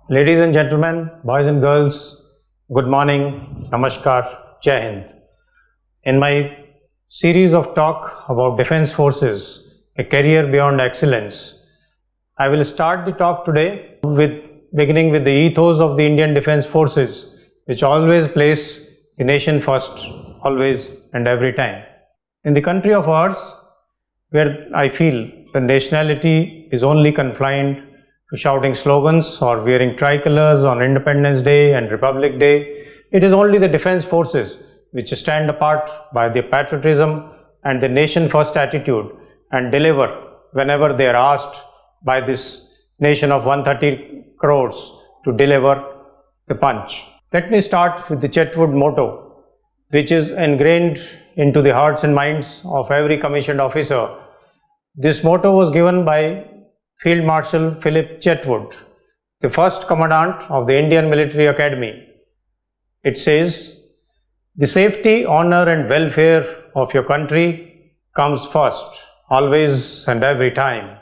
Ladies and gentlemen, boys and girls, good morning, namaskar, Jai Hind. In my series of talk about Defence Forces, a career beyond excellence, I will start the talk today beginning with the ethos of the Indian Defence Forces, which always place the nation first, always and every time. In the country of ours, where I feel the nationality is only confined to shouting slogans or wearing tricolors on Independence Day and Republic Day, it is only the defence forces which stand apart by their patriotism and the nation-first attitude and deliver whenever they are asked by this nation of 130 crores to deliver the punch. Let me start with the Chetwode Motto, which is ingrained into the hearts and minds of every commissioned officer. This motto was given by Field Marshal Philip Chetwode, the first commandant of the Indian Military Academy. It says, "The safety, honor and welfare of your country comes first, always and every time."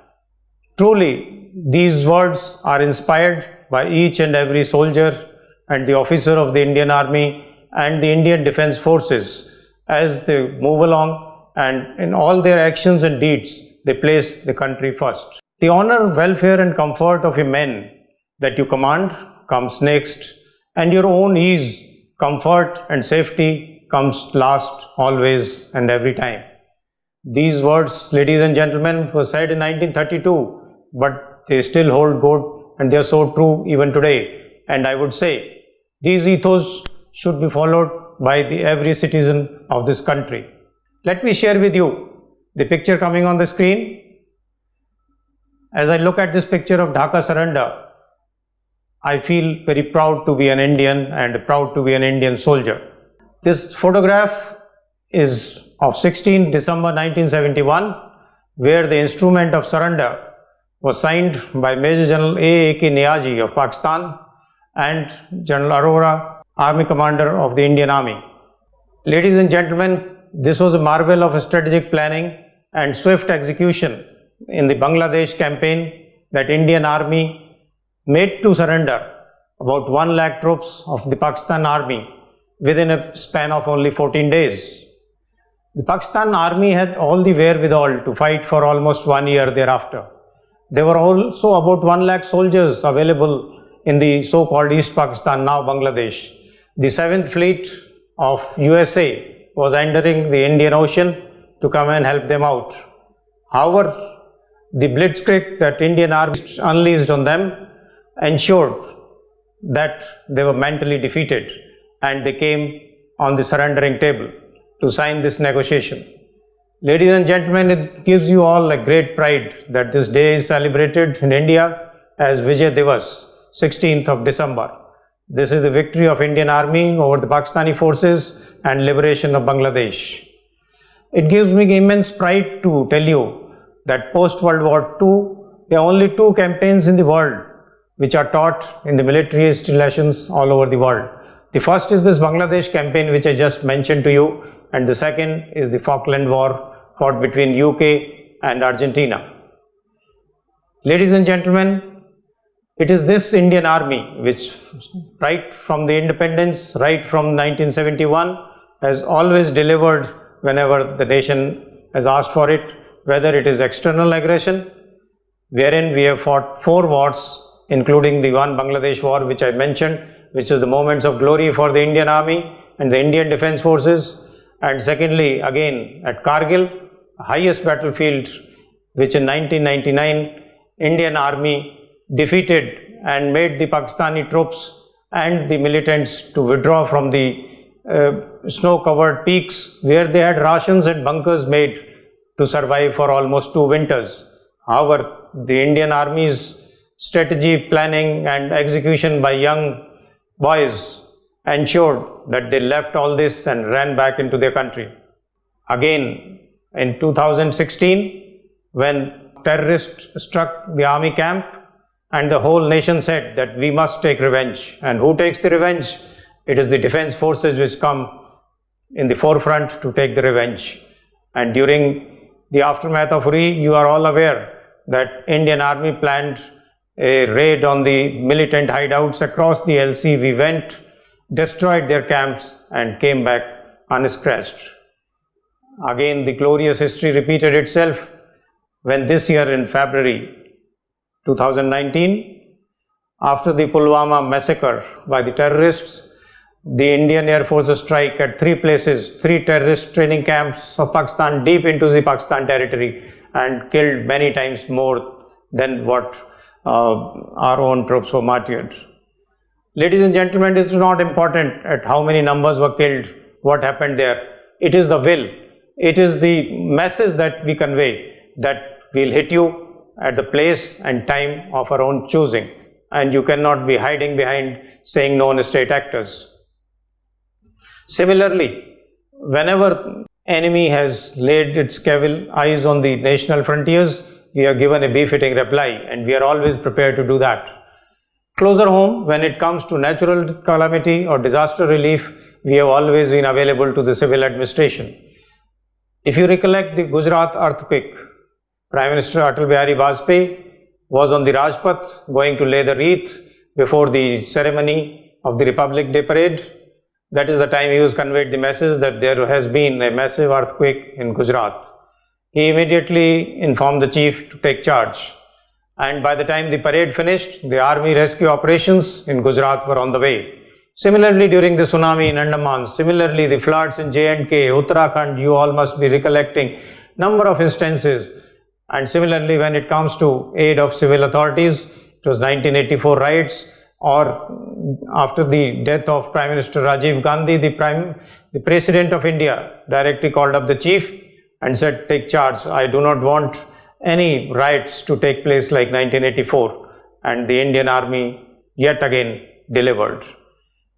Truly, these words are inspired by each and every soldier and the officer of the Indian Army and the Indian Defence Forces as they move along, and in all their actions and deeds, they place the country first. The honor, welfare and comfort of your men that you command comes next, and your own ease, comfort and safety comes last, always and every time. These words, ladies and gentlemen, were said in 1932, but they still hold good and they are so true even today. And I would say these ethos should be followed by every citizen of this country. Let me share with you the picture coming on the screen. As I look at this picture of Dhaka surrender, I feel very proud to be an Indian and proud to be an Indian soldier. This photograph is of 16 December 1971, where the instrument of surrender was signed by Major General A.A.K. Niazi of Pakistan and General Arora, Army Commander of the Indian Army. Ladies and gentlemen, this was a marvel of strategic planning and swift execution in the Bangladesh campaign that Indian Army made to surrender about 1 lakh troops of the Pakistan Army within a span of only 14 days. The Pakistan Army had all the wherewithal to fight for almost 1 year thereafter. There were also about 1 lakh soldiers available in the so-called East Pakistan, now Bangladesh. The 7th Fleet of USA was entering the Indian Ocean to come and help them out. However, the blitzkrieg that Indian Army unleashed on them ensured that they were mentally defeated and they came on the surrendering table to sign this negotiation. Ladies and gentlemen, it gives you all a great pride that this day is celebrated in India as Vijay Divas, 16th of December. This is the victory of Indian Army over the Pakistani forces and liberation of Bangladesh. It gives me immense pride to tell you that post-World War II, there are only 2 campaigns in the world which are taught in the military history lessons all over the world. The first is this Bangladesh campaign which I just mentioned to you, and the second is the Falkland War fought between UK and Argentina. Ladies and gentlemen, it is this Indian Army which right from the independence, right from 1971, has always delivered whenever the nation has asked for it, whether it is external aggression, wherein we have fought 4 wars, including the one Bangladesh war which I mentioned, which is the moments of glory for the Indian Army and the Indian Defence Forces, and secondly again at Kargil, highest battlefield, which in 1999 Indian Army defeated and made the Pakistani troops and the militants to withdraw from the snow-covered peaks where they had rations and bunkers made to survive for almost 2 winters. However, the Indian Army's strategy, planning and execution by young boys ensured that they left all this and ran back into their country. Again, in 2016, when terrorists struck the army camp and the whole nation said that we must take revenge. And who takes the revenge? It is the defence forces which come in the forefront to take the revenge. And during the aftermath of Uri, you are all aware that Indian Army planned a raid on the militant hideouts across the LC. We went, destroyed their camps and came back unscratched. Again, the glorious history repeated itself when this year in February 2019, after the Pulwama massacre by the terrorists, the Indian Air Force's strike at 3 places, 3 terrorist training camps of Pakistan deep into the Pakistan territory, and killed many times more than what our own troops were martyred. Ladies and gentlemen, it is not important at how many numbers were killed, what happened there. It is the will. It is the message that we convey that we'll hit you at the place and time of our own choosing, and you cannot be hiding behind saying known state actors. Similarly, whenever enemy has laid its cavil eyes on the national frontiers, we are given a befitting reply, and we are always prepared to do that. Closer home, when it comes to natural calamity or disaster relief, we have always been available to the civil administration. If you recollect the Gujarat earthquake, Prime Minister Atal Bihari Vajpayee was on the Rajpath going to lay the wreath before the ceremony of the Republic Day parade. That is the time he was conveyed the message that there has been a massive earthquake in Gujarat. He immediately informed the chief to take charge. And by the time the parade finished, the army rescue operations in Gujarat were on the way. Similarly, during the tsunami in Andaman, similarly the floods in J&K, Uttarakhand, you all must be recollecting number of instances. And similarly, when it comes to aid of civil authorities, it was 1984 riots, or after the death of Prime Minister Rajiv Gandhi, the President of India directly called up the chief and said, take charge. I do not want any riots to take place like 1984. And the Indian Army yet again delivered.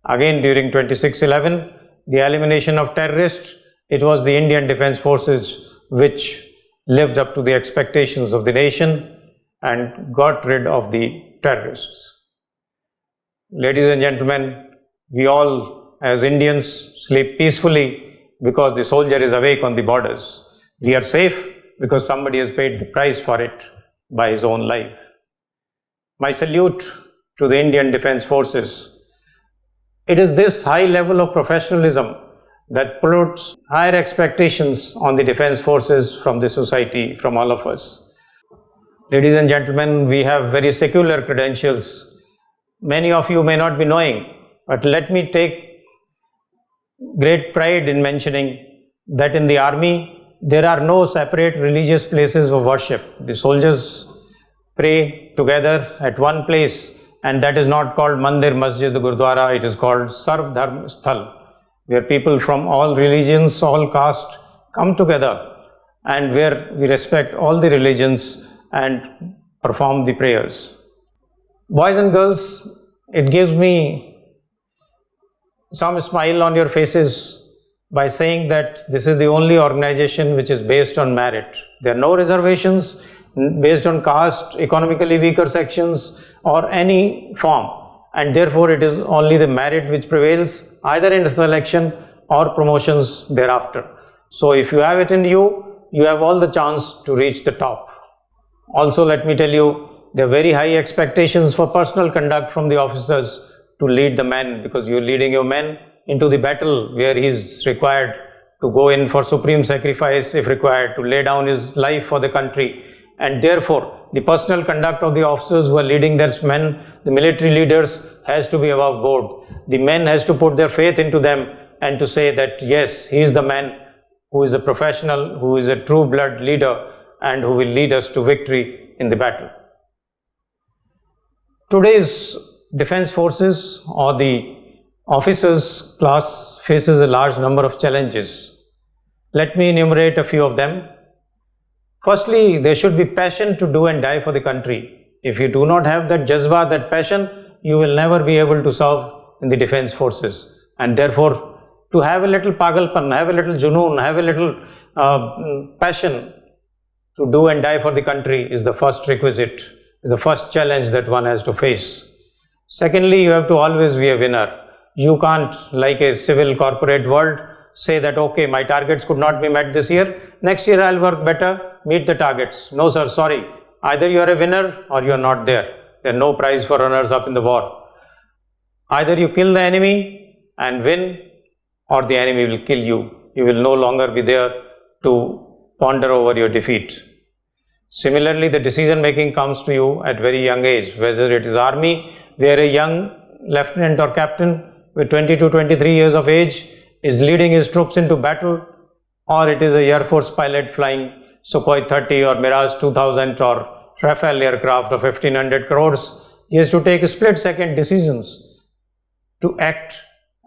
Again, during 26/11, the elimination of terrorists, it was the Indian Defence Forces which lived up to the expectations of the nation and got rid of the terrorists. Ladies and gentlemen, we all as Indians sleep peacefully because the soldier is awake on the borders. We are safe because somebody has paid the price for it by his own life. My salute to the Indian Defence Forces. It is this high level of professionalism that puts higher expectations on the defence forces from the society, from all of us. Ladies and gentlemen, we have very secular credentials. Many of you may not be knowing, but let me take great pride in mentioning that in the army, there are no separate religious places of worship. The soldiers pray together at one place, and that is not called Mandir, Masjid, Gurdwara, it is called Sarv Dharm Sthal, where people from all religions, all caste come together and where we respect all the religions and perform the prayers. Boys and girls, it gives me some smile on your faces by saying that this is the only organization which is based on merit. There are no reservations based on caste, economically weaker sections or any form, and therefore it is only the merit which prevails either in selection or promotions thereafter. So if you have it in you, you have all the chance to reach the top. Also, let me tell you, there are very high expectations for personal conduct from the officers to lead the men, because you are leading your men into the battle where he is required to go in for supreme sacrifice if required, to lay down his life for the country. And therefore, the personal conduct of the officers who are leading their men, the military leaders, has to be above board. The men has to put their faith into them and to say that yes, he is the man who is a professional, who is a true blood leader and who will lead us to victory in the battle. Today's defense forces or the officers class faces a large number of challenges. Let me enumerate a few of them. Firstly, there should be passion to do and die for the country. If you do not have that jazba, that passion, you will never be able to serve in the defense forces. And therefore, to have a little pagalpan, have a little junoon, have a little passion to do and die for the country is the first requisite, is the first challenge that one has to face. Secondly, you have to always be a winner. You can't, like a civil corporate world, say that, okay, my targets could not be met this year, next year I'll work better, meet the targets. No sir, sorry. Either you are a winner or you are not there. There are no prize for runners up in the war. Either you kill the enemy and win, or the enemy will kill you. You will no longer be there to ponder over your defeat. Similarly, the decision making comes to you at very young age, whether it is army, where a young lieutenant or captain with 20 to 23 years of age is leading his troops into battle, or it is a Air Force pilot flying Sukhoi 30 or Mirage 2000 or Rafale aircraft of 1500 crores. He has to take split-second decisions to act,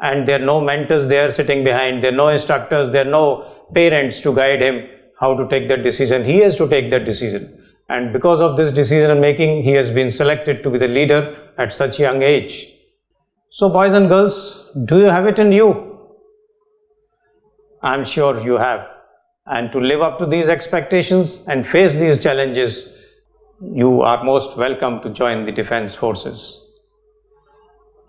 and there are no mentors there sitting behind, there are no instructors, there are no parents to guide him how to take that decision. He has to take that decision, and because of this decision making, he has been selected to be the leader at such young age. So boys and girls, do you have it in you? I'm sure you have. And to live up to these expectations and face these challenges, you are most welcome to join the defense forces.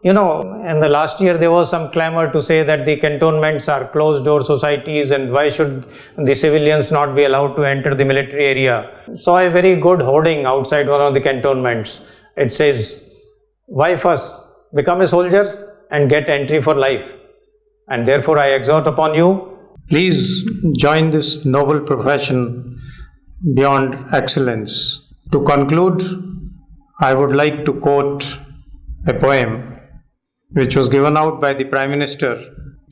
You know, in the last year there was some clamor to say that the cantonments are closed door societies and why should the civilians not be allowed to enter the military area. Saw a very good hoarding outside one of the cantonments. It says, "Why fuss? Become a soldier and get entry for life." And therefore I exhort upon you, please join this noble profession beyond excellence. To conclude, I would like to quote a poem which was given out by the Prime Minister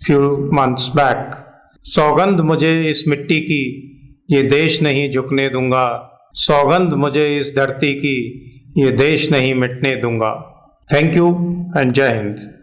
few months back. सौगंध मुझे इस मिट्टी की, ये देश नहीं झुकने दूंगा. सौगंध मुझे इस धरती की, ये देश नहीं मिटने दूंगा. Thank you and Jai Hind.